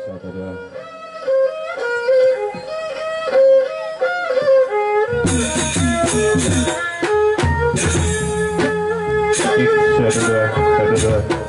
Satu dua. Satu dua. Satu dua.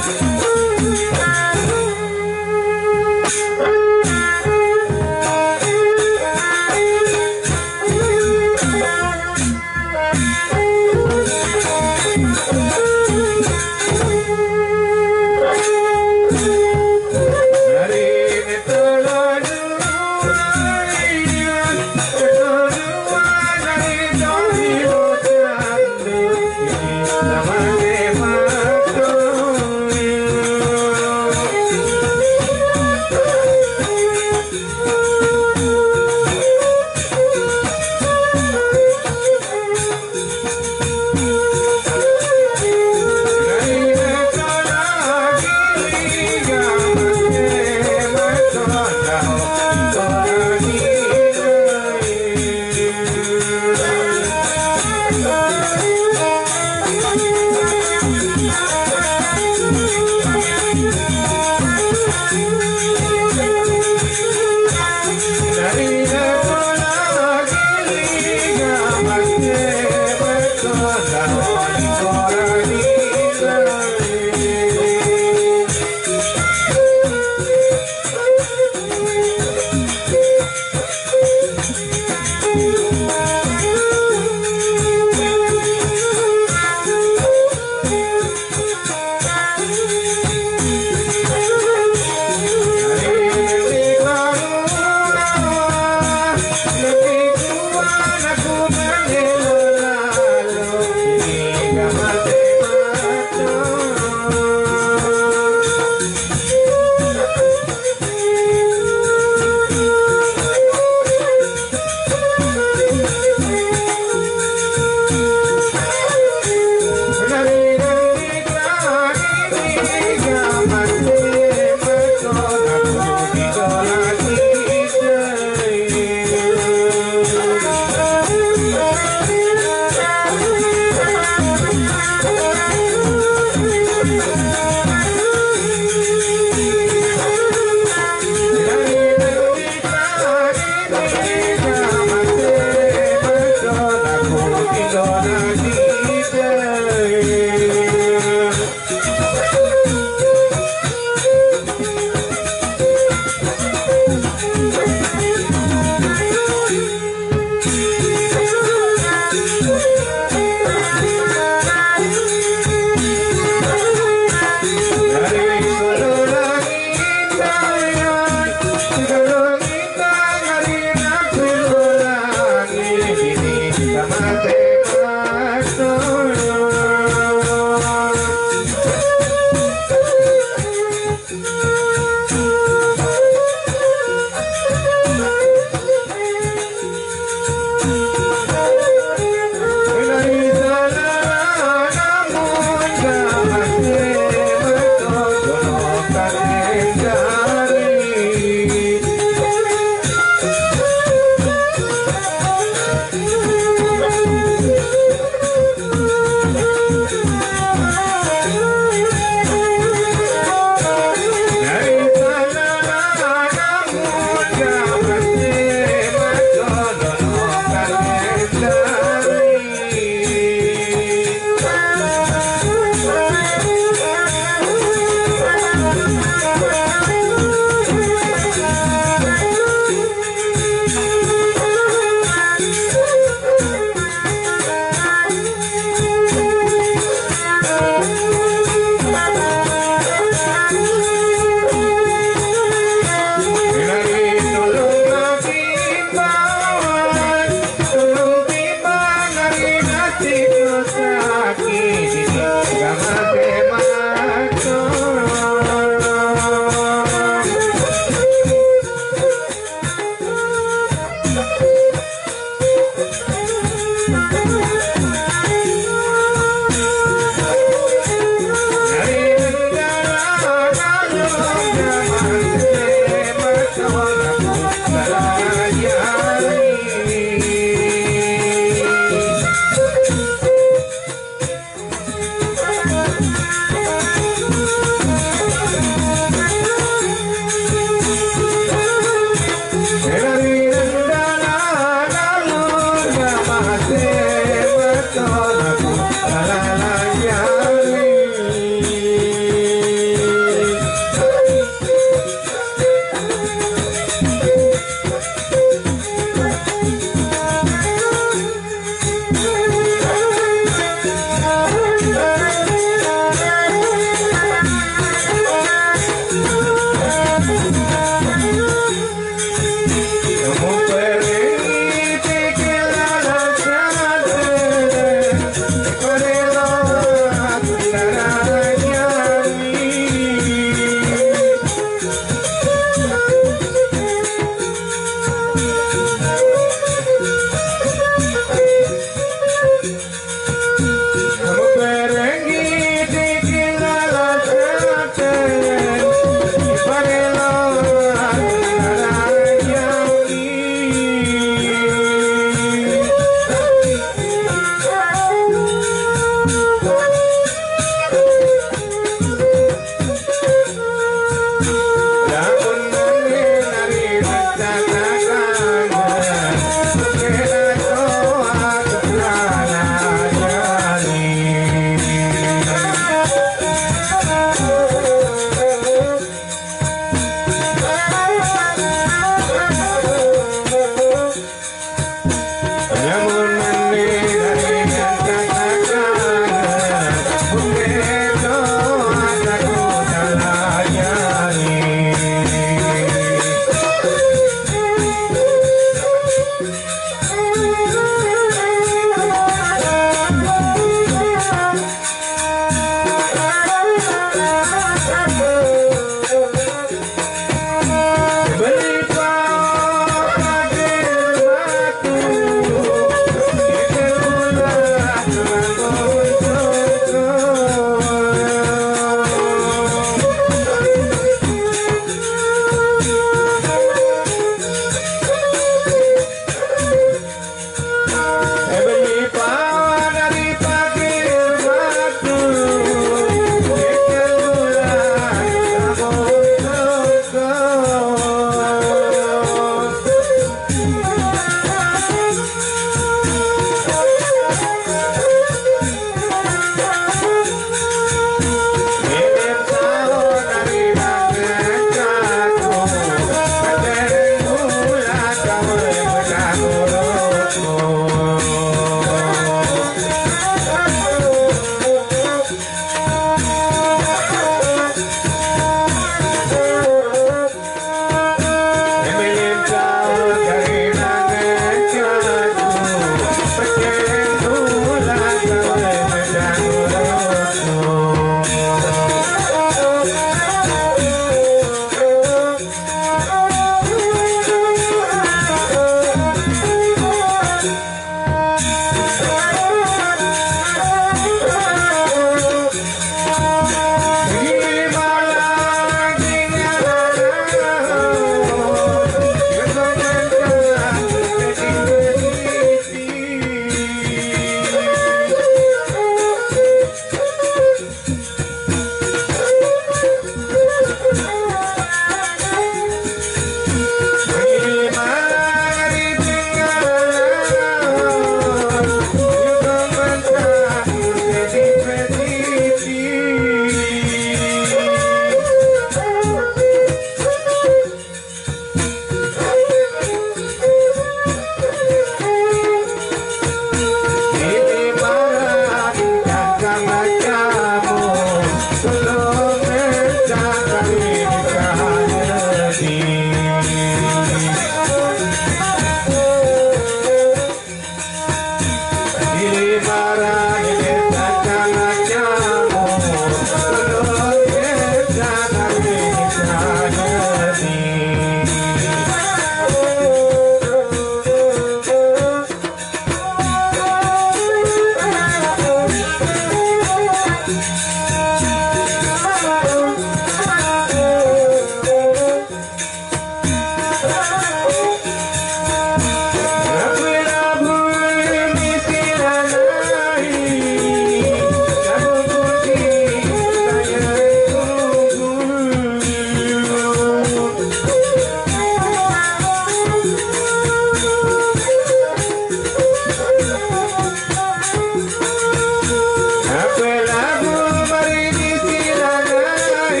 Apa lagu mari disirangai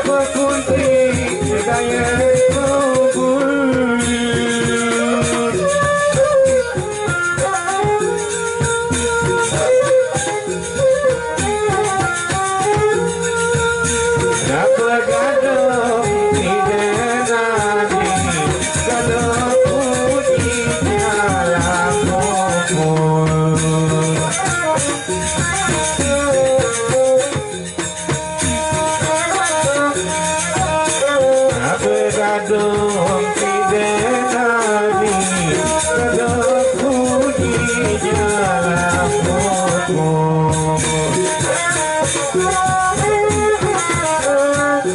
apa kunci gaya kubur apa gadong didenani gadong puji dalam kubur. Apa gadong didenani gadong puji dalam kubur.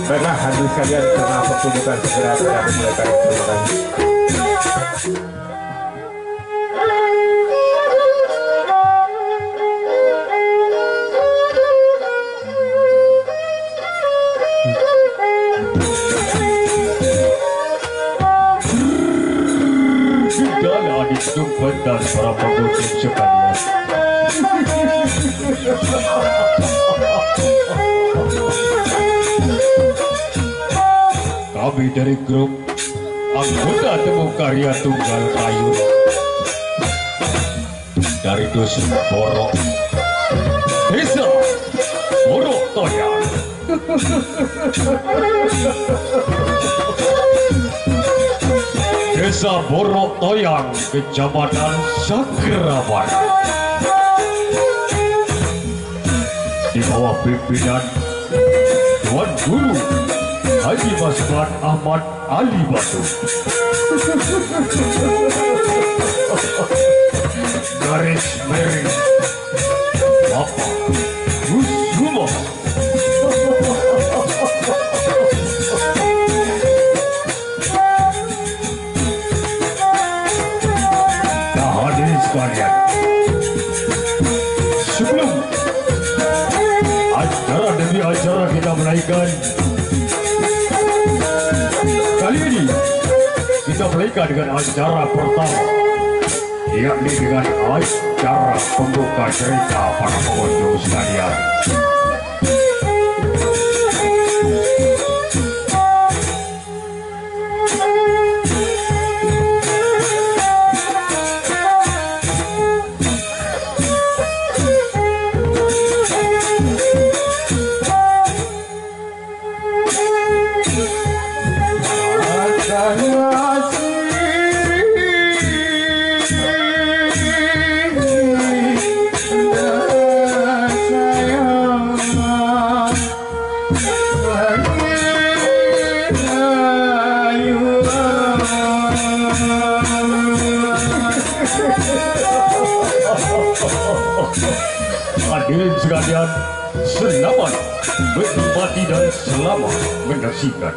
Baiklah hadirin sekalian, karena pertunjukan segera kita mulai. Terima kasih. Segala adik dompet dan para pengunjung sekalian. Kami dari grup anggota Temu Karya Tunggal Kayu dari Dusun Borok, Desa Borok Toyang. Desa Borok Toyang, Kecamatan Sakrawan. Di bawah pimpinan Tuan Guru Haji Masman Ahmad Ali Batu. Garis miring Bapak Kusuma. Nah, hadirin sekalian, sebelum acara demi acara kita menaikkan, kali ini kita mulaikan dengan acara pertama, yakni dengan acara pembuka cerita para pengunjung sekalian. Hadirin sekalian, selamat menikmati dan selamat menyaksikan.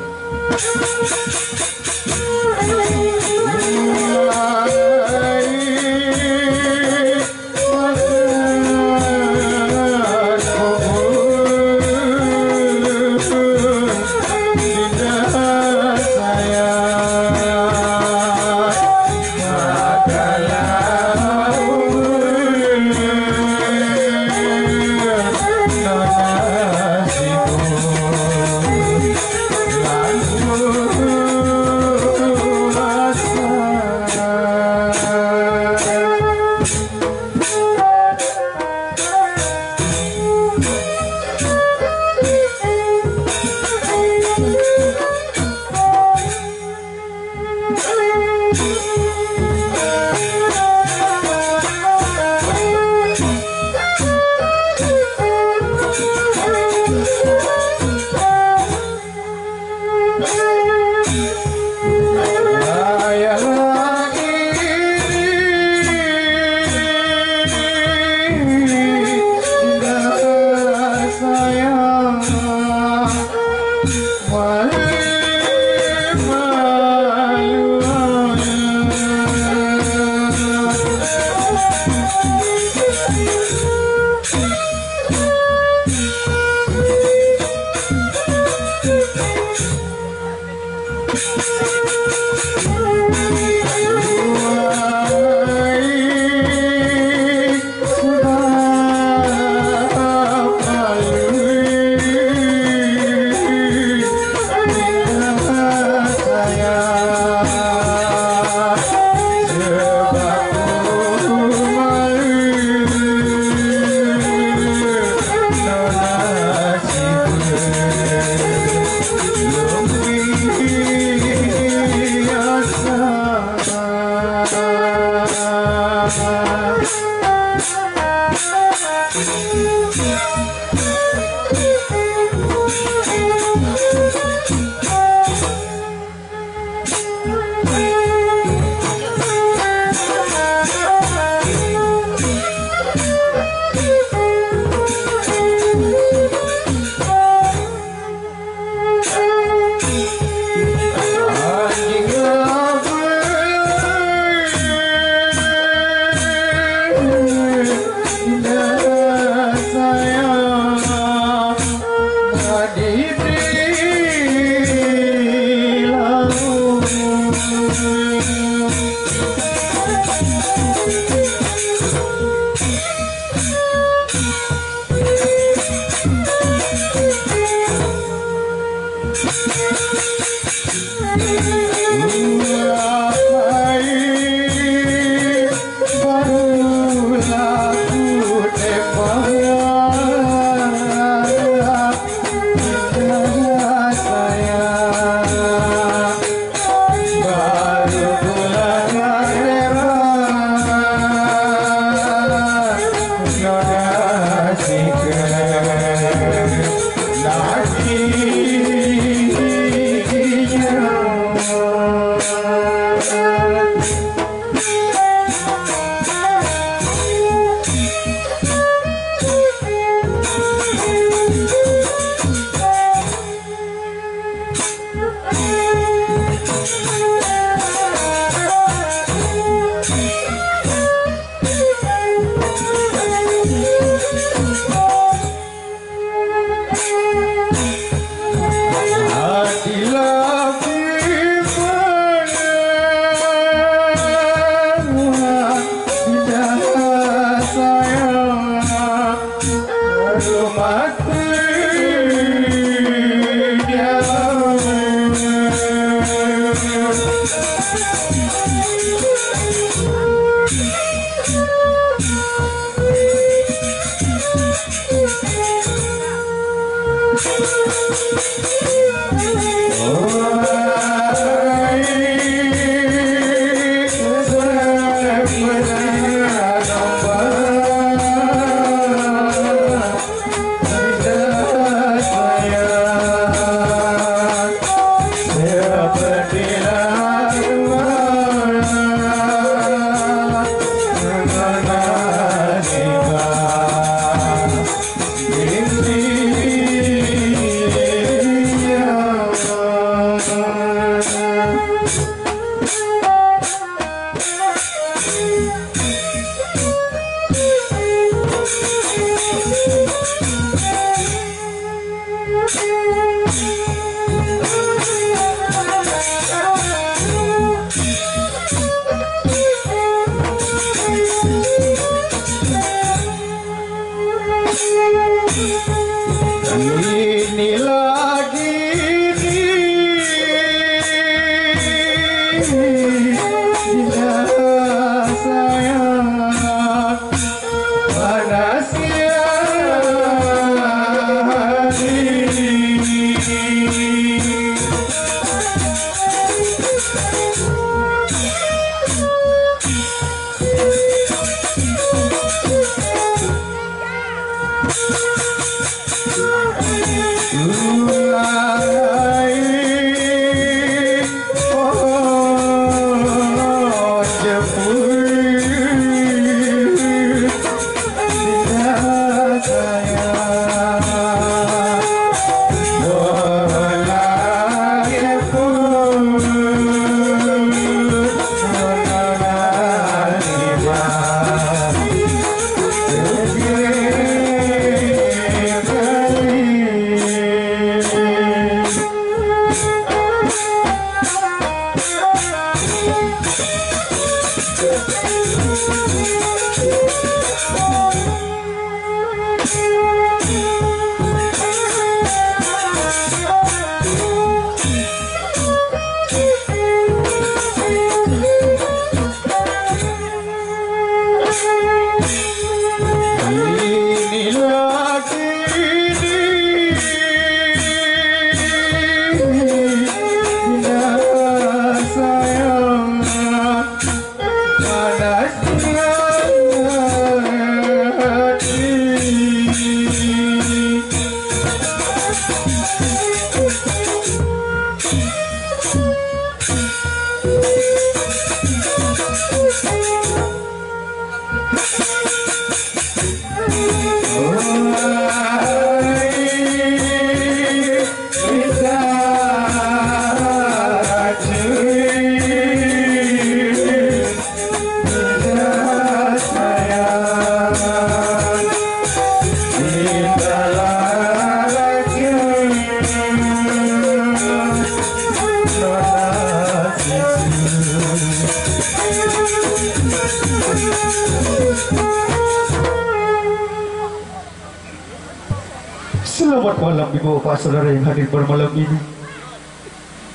Selamat malam ibu bapak saudara yang hadir pada malam ini.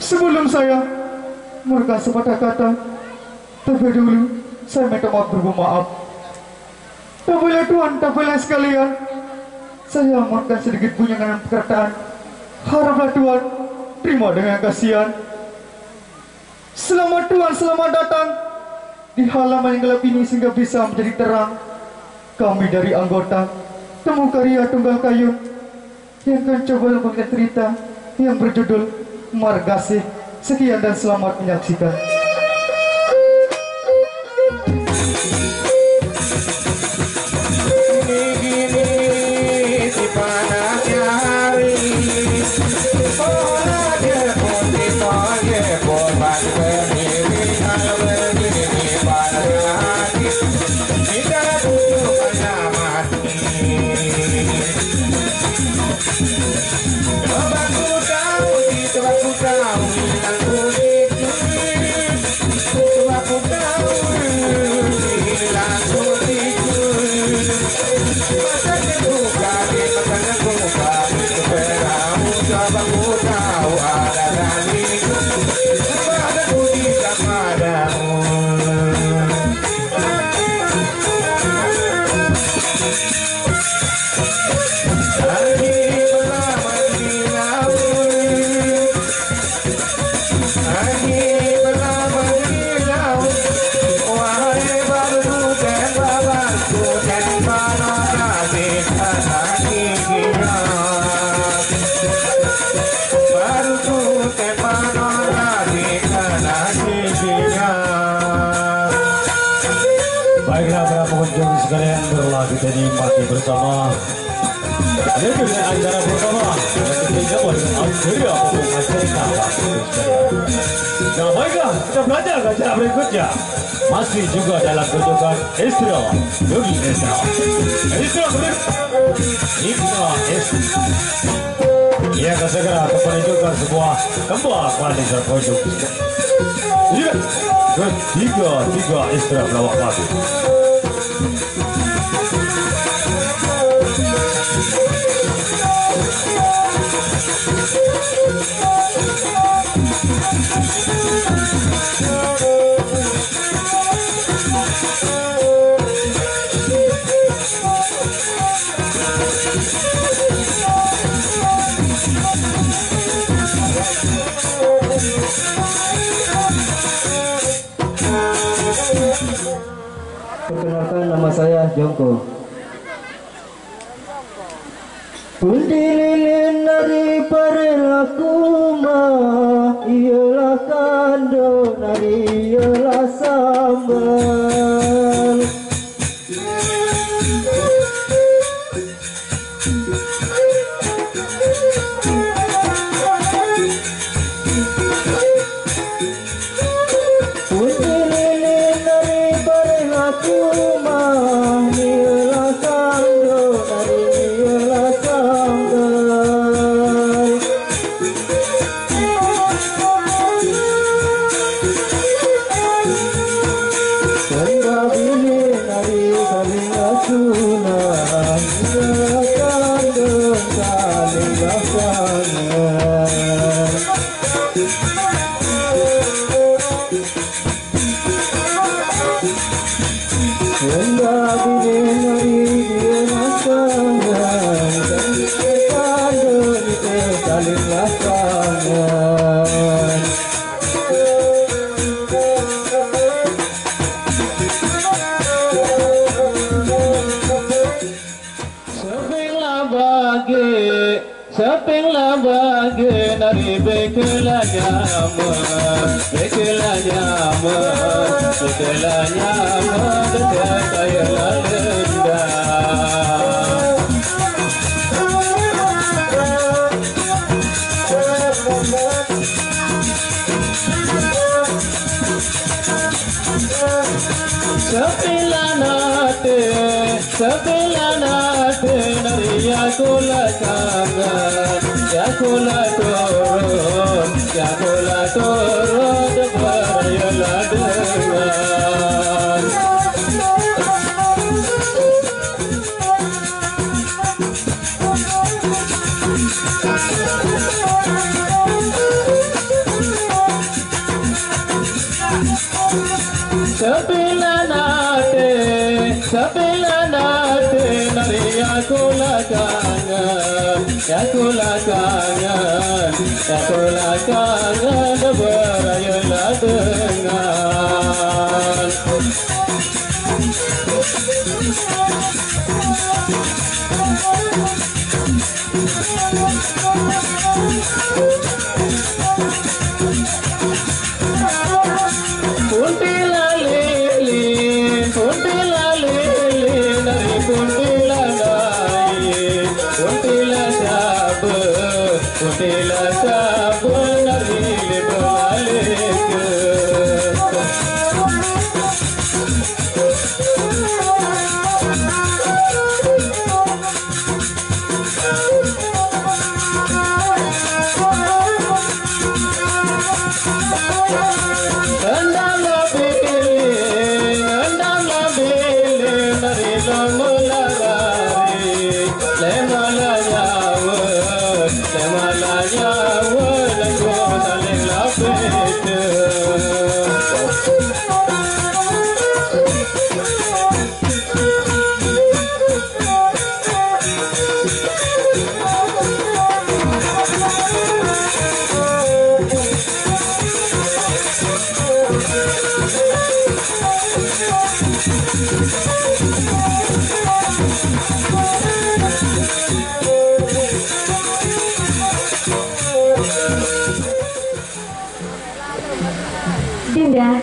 Sebelum saya mereka sepatah kata, terlebih dahulu saya minta maaf bermaaf. Tak boleh Tuhan, tak boleh sekalian. Saya mohonkan sedikit bunyangan perkataan. Haraplah Tuhan terima dengan kasihan. Selamat Tuhan, selamat datang di halaman yang gelap ini sehingga bisa menjadi terang. Kami dari anggota Temu Karya Tunggal Kayu yang akan coba membagikan cerita yang berjudul Margasih. Sekian dan selamat menyaksikan. Baiklah para pengunjung sekalian, berlagu kita nikmati bersama dengan acara pertama yang dijabat Akhirnya Pembukaan Cerita. Nah baiklah, kita belajar ke acara berikutnya. Masih juga dalam kejutan Estra Yogi Estra Kulit Hikma Estra. Ia akan segera menunjukkan sebuah kembang wanita pojok. Lihat, tiga Estra pelawak mati. Perkenalkan, nama saya Jongko. Pundi lilin dari perilaku mah, ialah kando nari ialah sambal. Sepinglah bagi nari bekelah nyaman, bekelah nyaman, bekelah nyaman, dekaylah rendang. Sepilah nate nari yakulah kangen, yakulah turun, dekarayalah dengan. kangen berayalah dengan Puntila lilin dari puntila naik puntila sabar dari balik Dinda,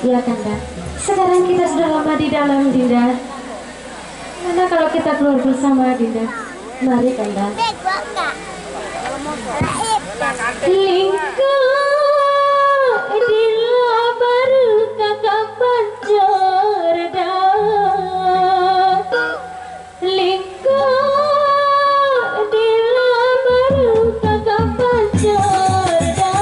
ya Kanda. Sekarang kita sudah lama di dalam, Dinda. Mana kalau kita keluar bersama, Dinda? Mari, Kanda. Lingkar dila baru kakak pancorda. Lingkar dila baru kakak pancorda.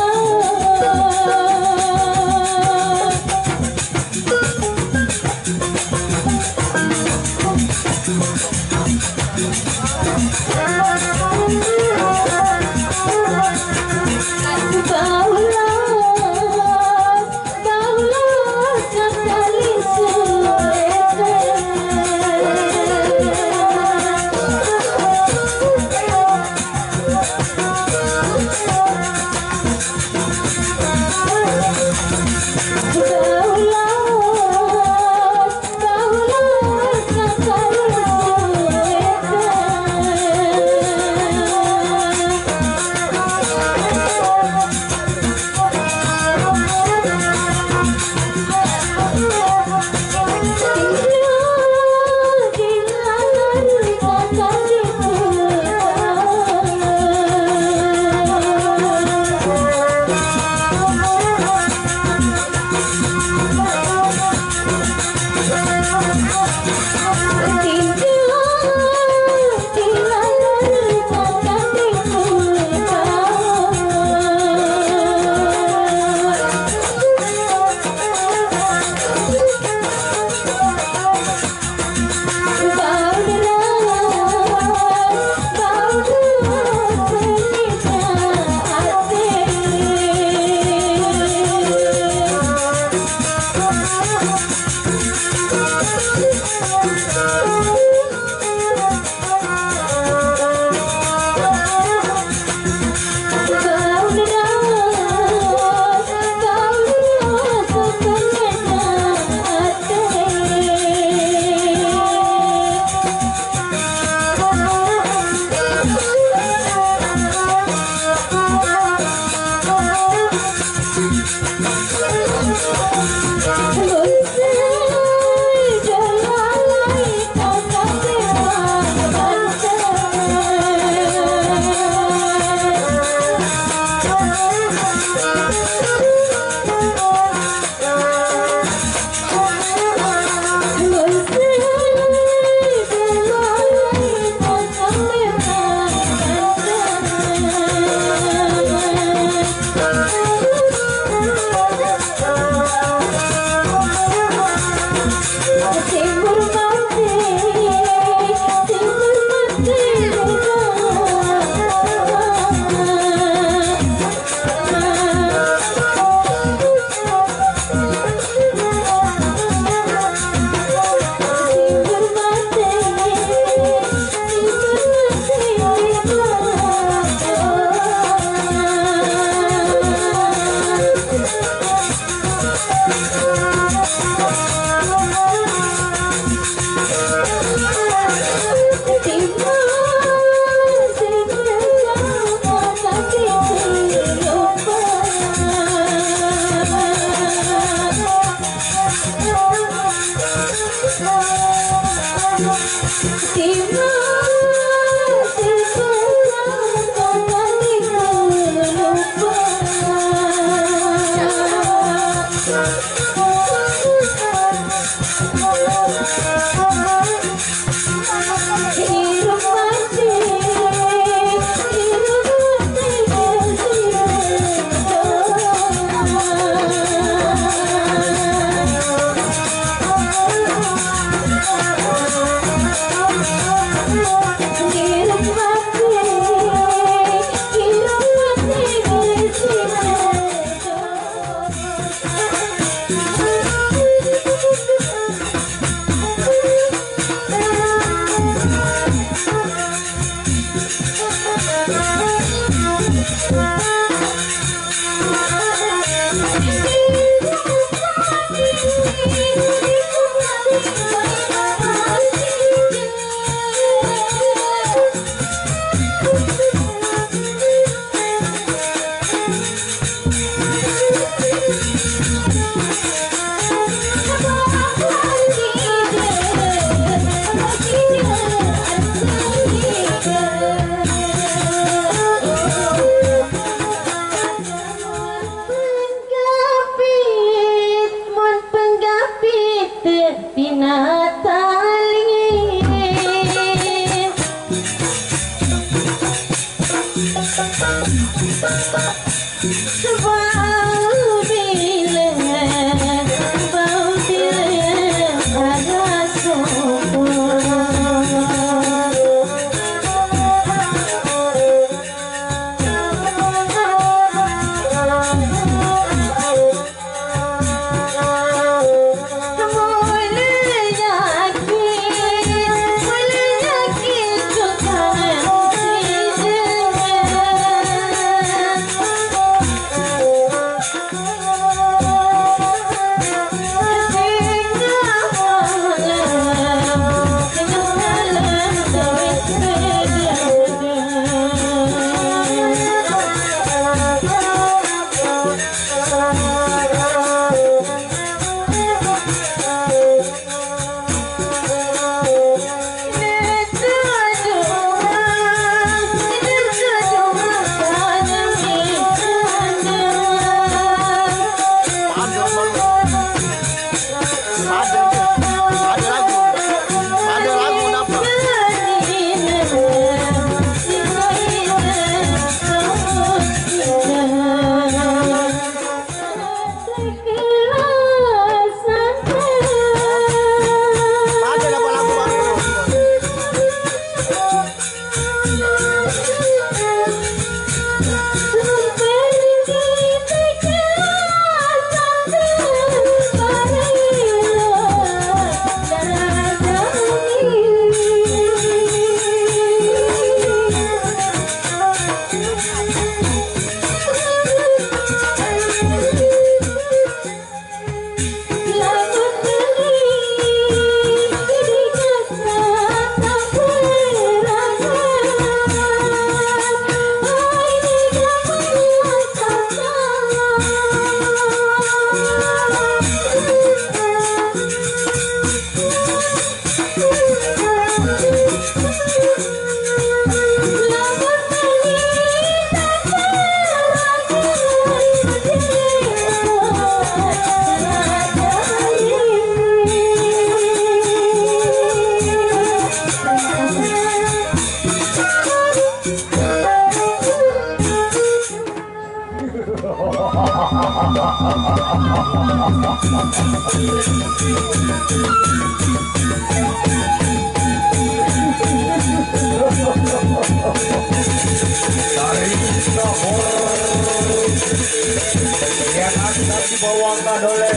Yang akan dibawakan oleh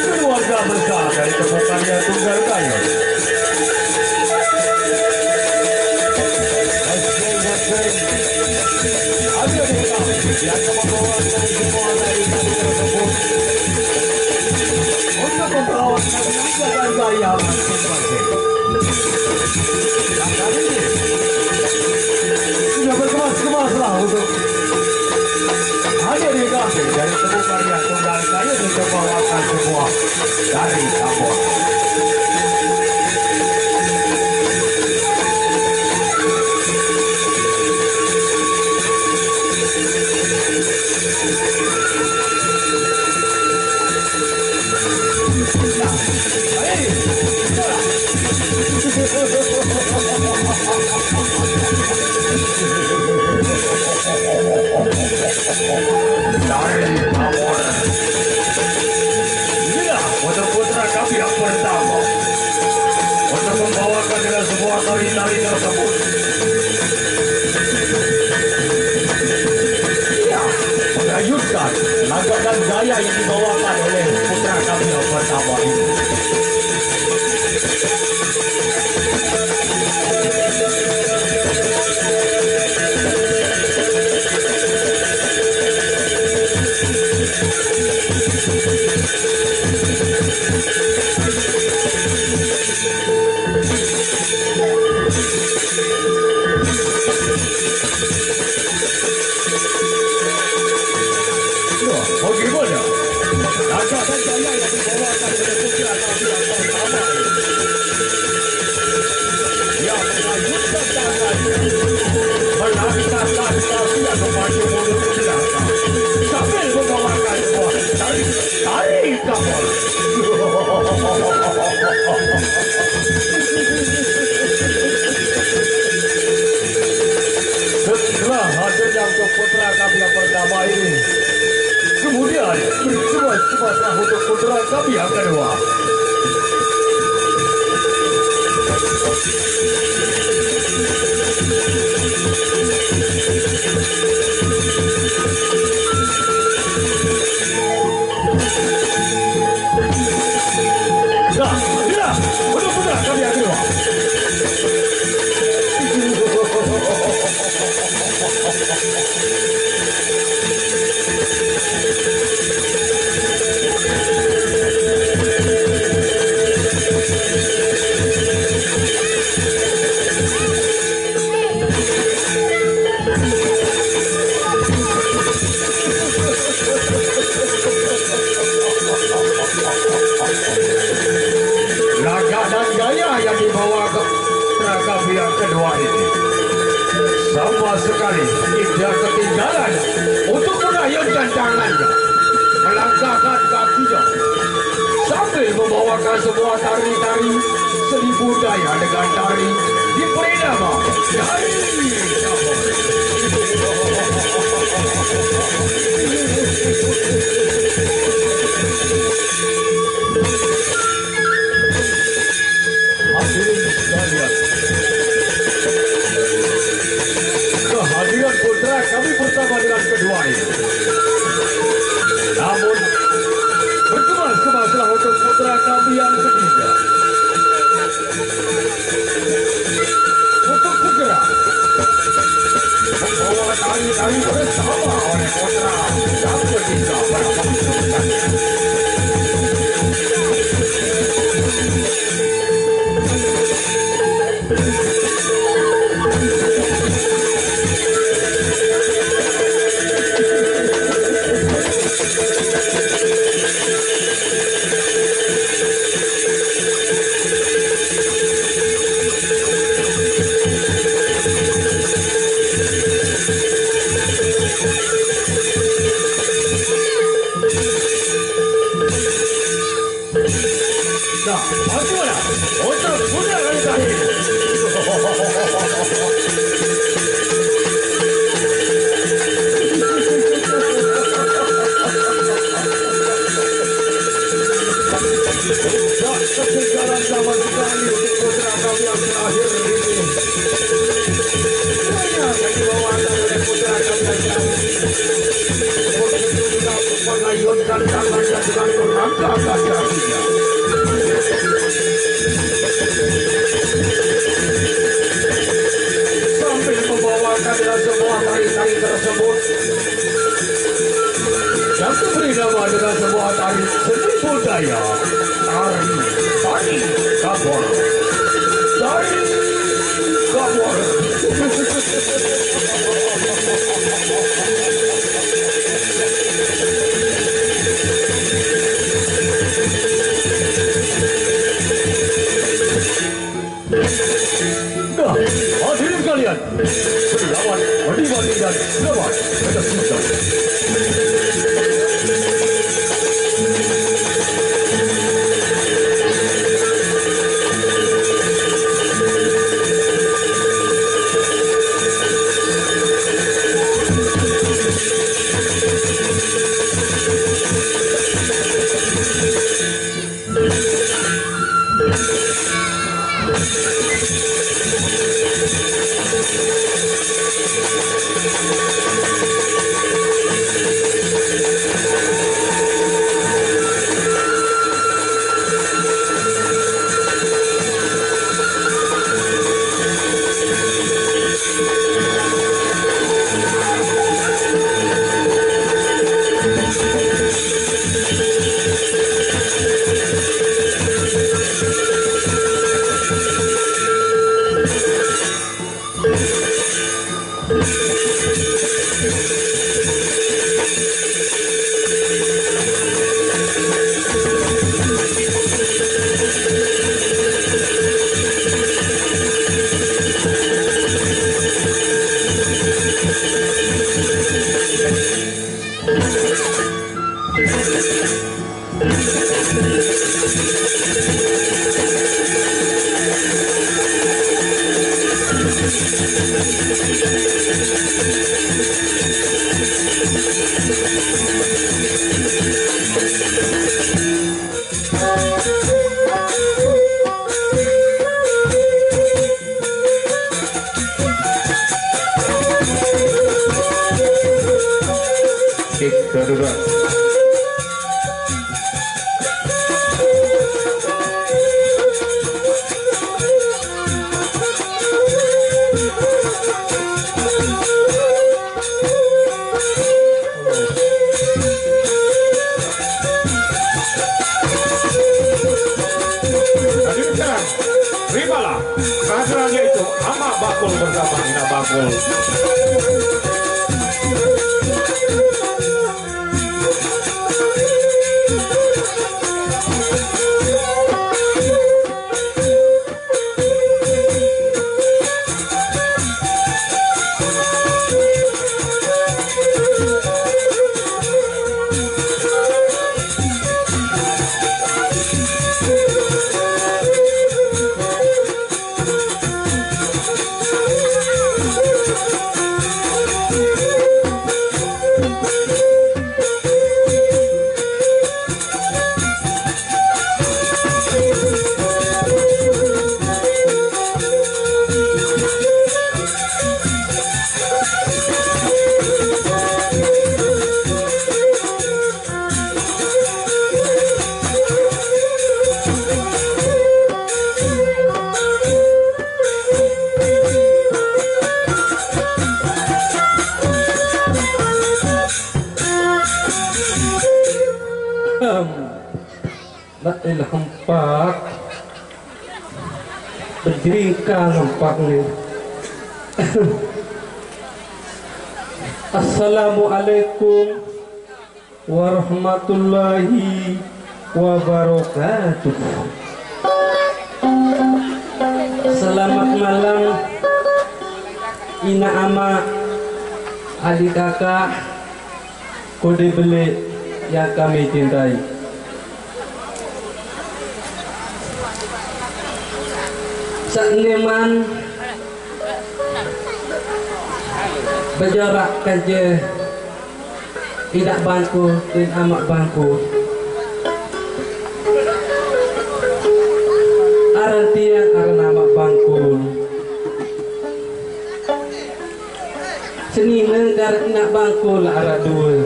keluarga besar dari temukannya Tunggal Kayu. Ada yang membawakan semua dari kami tersebut untuk membawakan Tunggal Gaya masing-masing. Dan kali ini sudah berkemas-kemaslah untuk hanya diambil dari temukannya Tunggal Kayu untuk membawakan semua dari Tambora. Dari Tambora. Inilah putra-putra Semaslah untuk putra kami yang kedua. Ya, untuk putra kami yang kedua. Laga dan gaya yang dibawa ke kami yang kedua ini sama sekali tidak ketinggalan untuk menayangkan tangannya, melangkahkan kakinya sambil membawakan sebuah tari-tari seni budaya dengan tari diberi nama Dari Cabur. Hadirin sekalian, kehadiran putra kami bersama dengan kedua ini. Namun berkemas-kemaslah untuk putra kami yang ketiga. Untuk segera membawa tari-tari bersama oleh putra yang ketiga pada waktu. Nah, bagaimana? Untuk putra kami tadi. Ketinggalan zaman sekali untuk putra kami yang terakhir ini. Hanya yang dibawakan oleh putra kami yang terakhir. Begitu juga mengayunkan tangannya dengan melangkahkan kakinya. Sambil membawakan dengan semua tari-tari tersebut yang diberi nama dengan sebuah tari seni budaya Dari Cabur. Dari Cabur. Nah, hadirin kalian, berlawan, menikmati dan selamat menyaksikan. kedudukan. Hadirin sekalian, terimalah kehadirannya itu Amak Bakul bersama Ina Bakul. Nak hempak berjeringkang hempak ni. Assalamualaikum warahmatullahi wabarakatuh. Selamat malam Ina Ama, adik kakak, kode belik yang kami cintai. Sakneman berjarak kerja tidak bangku dan amak bangku arantian aran amak bangku seni negara nak bangku lah arah dua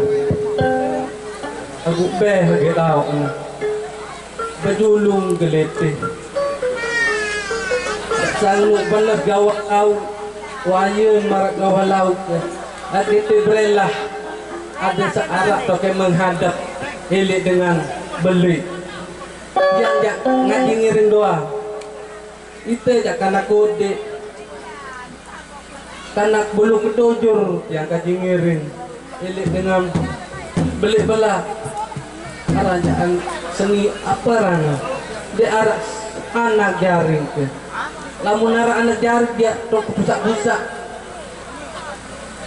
aku beh lagi tahu berjulung geletih sanggup belah gawak au wayun marak gawak laut ada itu berelah ada searah toke menghadap hilik dengan beli yang jak ngaji ngiring doa itu jak kanak kode kanak bulu kedojur yang kaji ngiring hilik dengan beli belah arah jangan seni apa rana di arah anak jaring ke lamun arah anak jaring dia tok busak-busak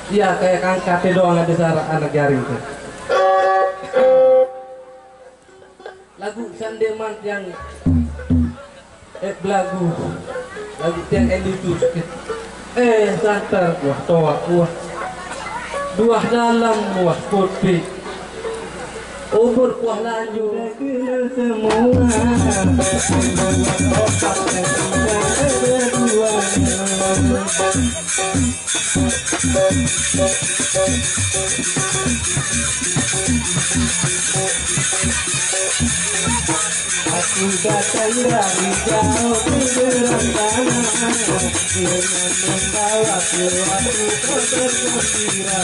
ya kayak kangkate doang ada sarah anak jaring ke lagu sandeman yang lagu yang editus santar wah toa wah dua dalam wah putih umur kuah lanjut semua otak berdua aku datang dari jauh bergerak tanah dengan membawa sesuatu bergembira.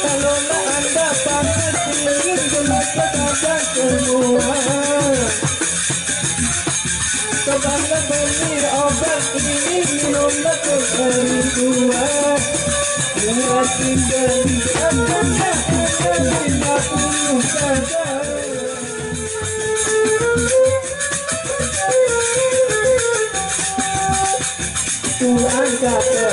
Kalaulah anda panas ingin gelas katakan semua kebanggaan beli obat ini minumlah kerinduan muratin dari anda tidak puluh saja Tuhan kata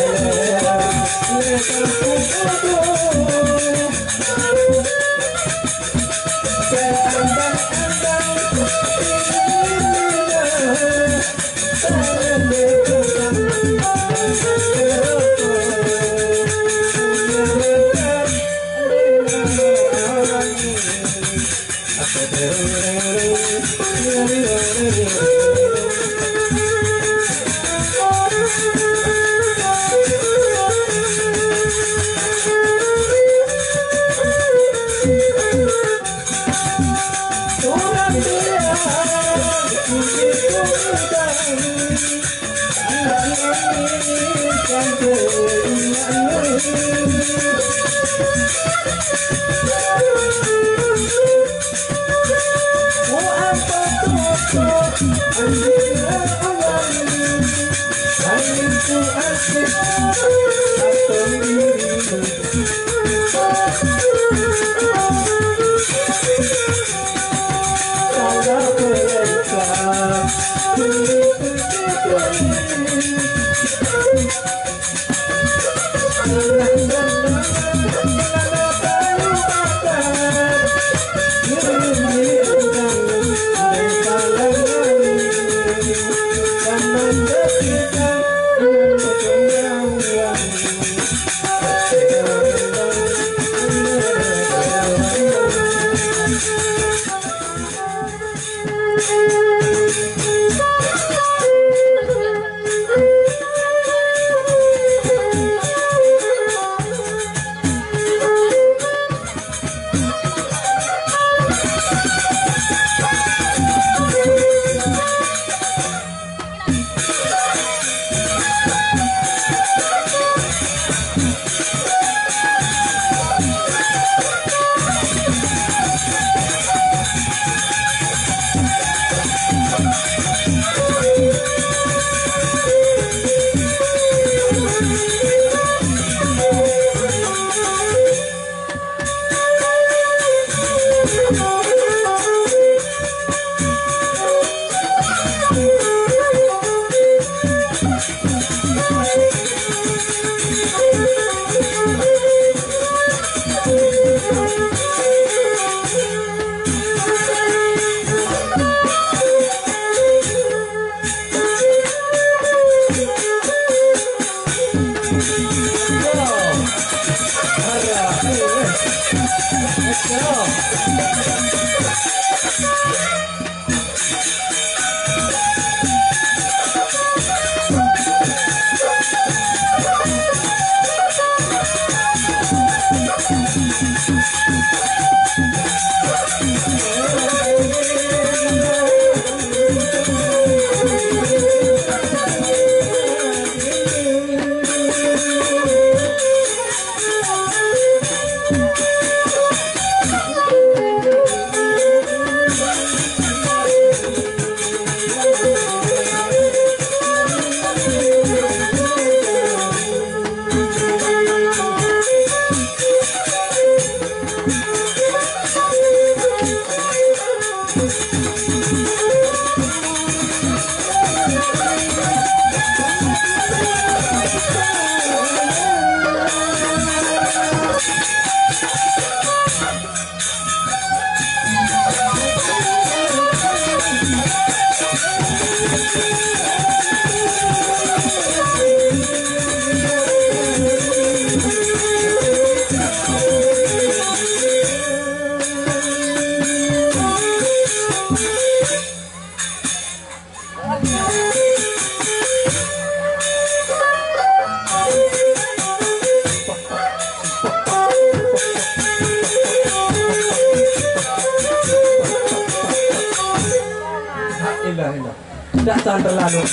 Datang terlalu.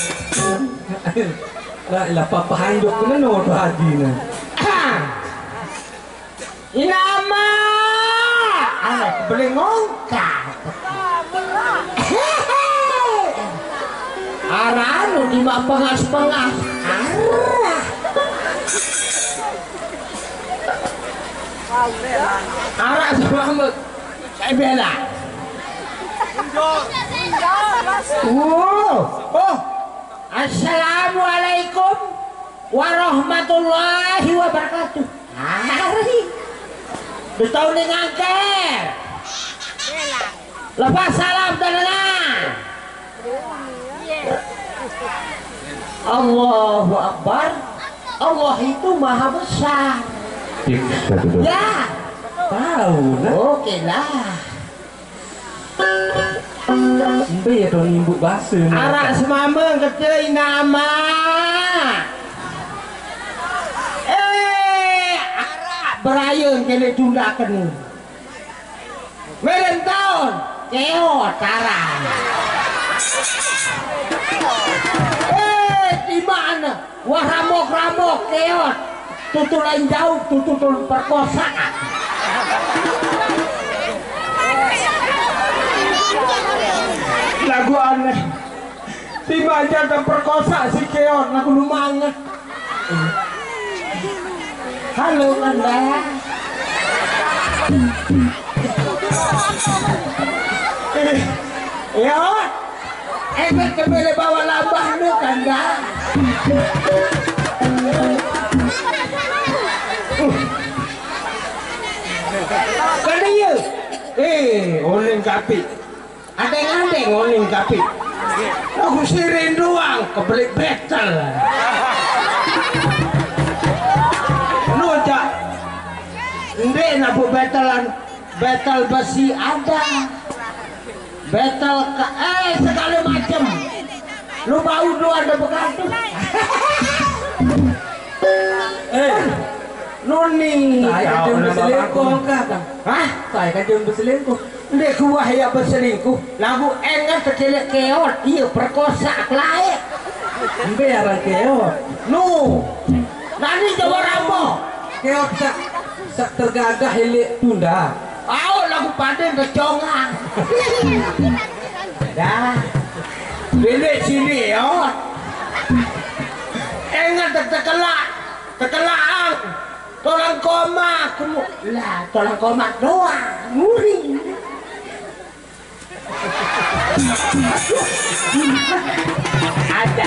La ilah papa handuk kena no hadi na. Inama. Anak boleh ngongkak. Aranu di mak pengas-pengas. Arah selamat. Saya bela. Oh, assalamualaikum warahmatullahi wabarakatuh. Hari di tahun ini ngangker. Lepas salam tanana. Allahu Akbar. Allah itu maha besar. Ya, Tahu lah. oke lah. Be dong ibu bahasa ni. Arak semameng kata nama. Arak berayun kena tundakan. Meren tahun keo tarang. wah ramok keot tutul lain jauh tutul perkosaan lagu aneh si manja dan perkosa si keot lagu lumanget. Halo Anda. Ya, efek kembali bawa lambah lu Kanda. Kanda ya, oling kapi. Adeng-adeng oling kapi. Aku sirin doang kebelik betel. Nujak, ndek nabu betelan, betel besi ada. Betel ke segala macam. Lu bau lu ada begitu. Noni, Saya kan berselingkuh kan? hah? Saya kan berselingkuh. Ndek kuah ya berselingkuh. Lagu enggak terkelek keot, iya perkosa lain. Ambil orang keot. Nu, nanti Jawa Ramo. Keot sak tergagah hilik tunda. Aw lagu paden kecongan. Dah. Bilik sini ya. Enggak terkelak. Tolong koma kamu. Lah, tolong koma doang. Muri. Ada.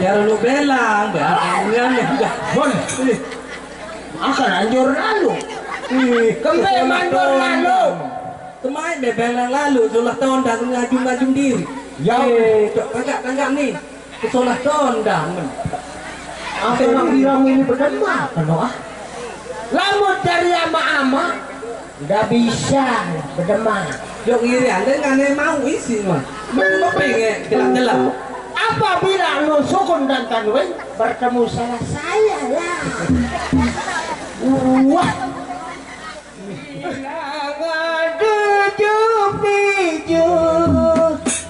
Biar lu belang, biar enggak. Boleh. Akan anjur lalu. Kembali mandor lalu. Kemarin bebelang lalu, solah tahun dah ngajum diri. Ya. Kagak nih. Solah tahun dah. Apa yang bilang ini berdemah? Kenapa? Lamun dari ama-ama, nggak bisa berdemah. Jok iri anda nggak mau isi mah. Mau pengen gelap-gelap. Apabila lu sukun dan tanwin bertemu salah saya ya. Wah.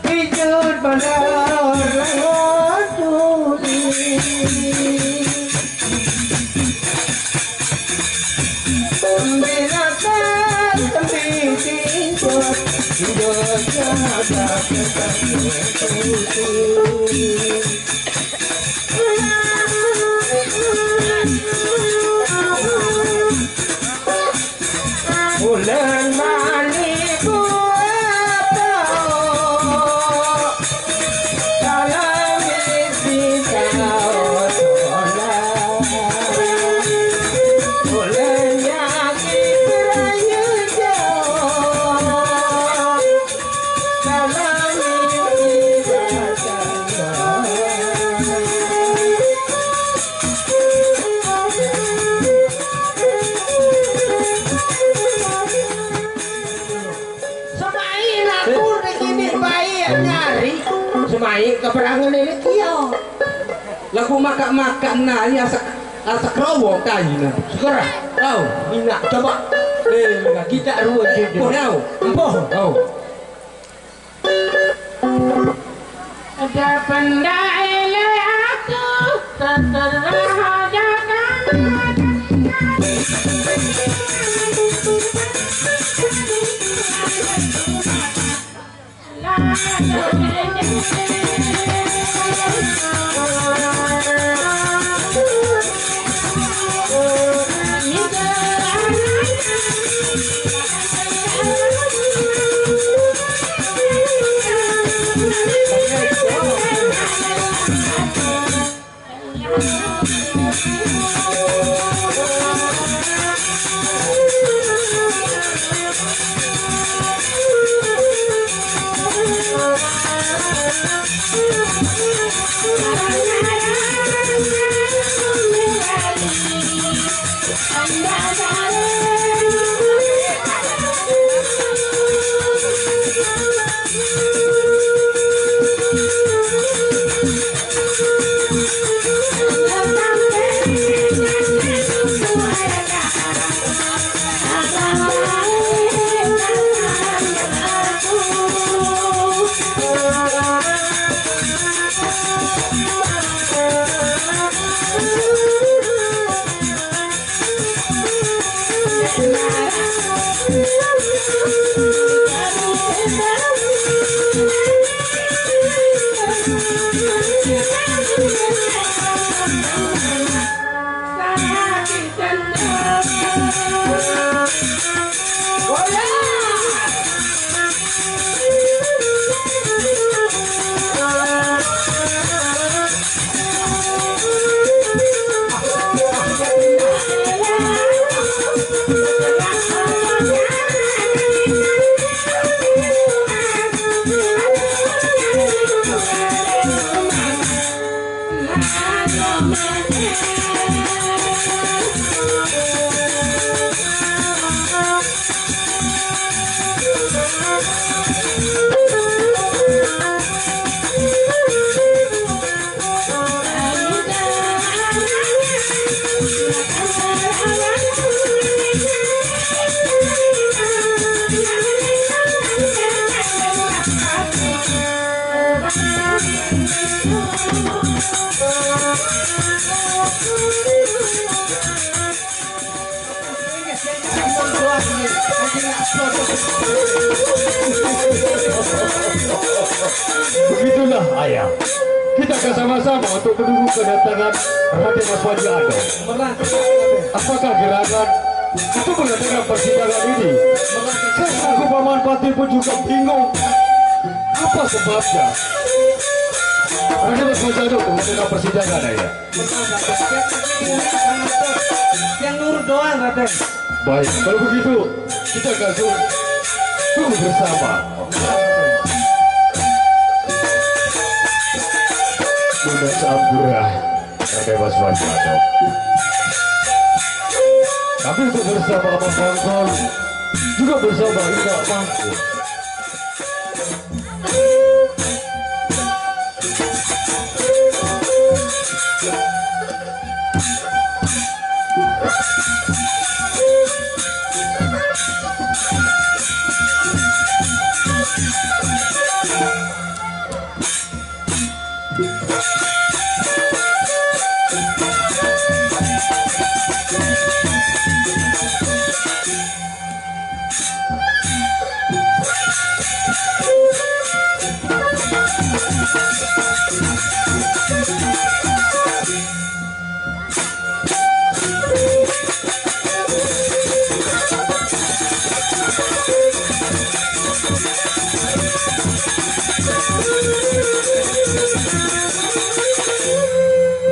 Pijut pada orang tuli. Pembelakan pijut, pijut jaga bulan mani buata dalam isi jauh bulan yang kiranya jauh dalam isi jauh. Semain aku begini bayi nyari semain keperangan ini kio Lagu makan nah ini asak rawong kayu nah. segera Tahu? minyak coba kita ruang jadi Kau tahu? empoh Tahu? Ada benda ele aku terrahajakan. Begitulah ayah. Kita akan sama-sama untuk menunggu kedatangan Raden Mas Wajiano. Apakah gerangan itu mengadakan persidangan ini? Saya selaku Paman Patih pun juga bingung. Apa sebabnya? Raden Mas Wajiano mengadakan persidangan ayah. Yang nurut doang Raden. Baik, kalau begitu kita akan tunggu bersama. Sudah sampurah Raden Mas Wajiano. Kami untuk bersama Abang Bangkol juga bersama Ina Mangku.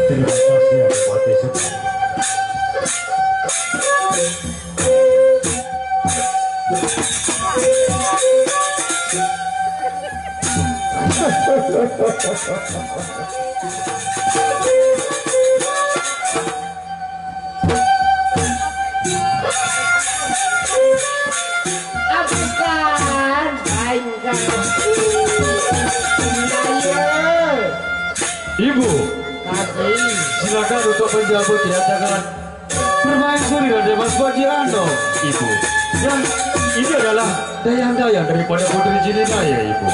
Terima kasih Adipati Semar. Abukan, mainkan. Ibu, Kasih. silakan untuk menjawab kedatangan permaisuri Raden Mas Wajiano. Ibu, yang ini adalah dayang-dayang daripada Putri Jinidaya, Ibu.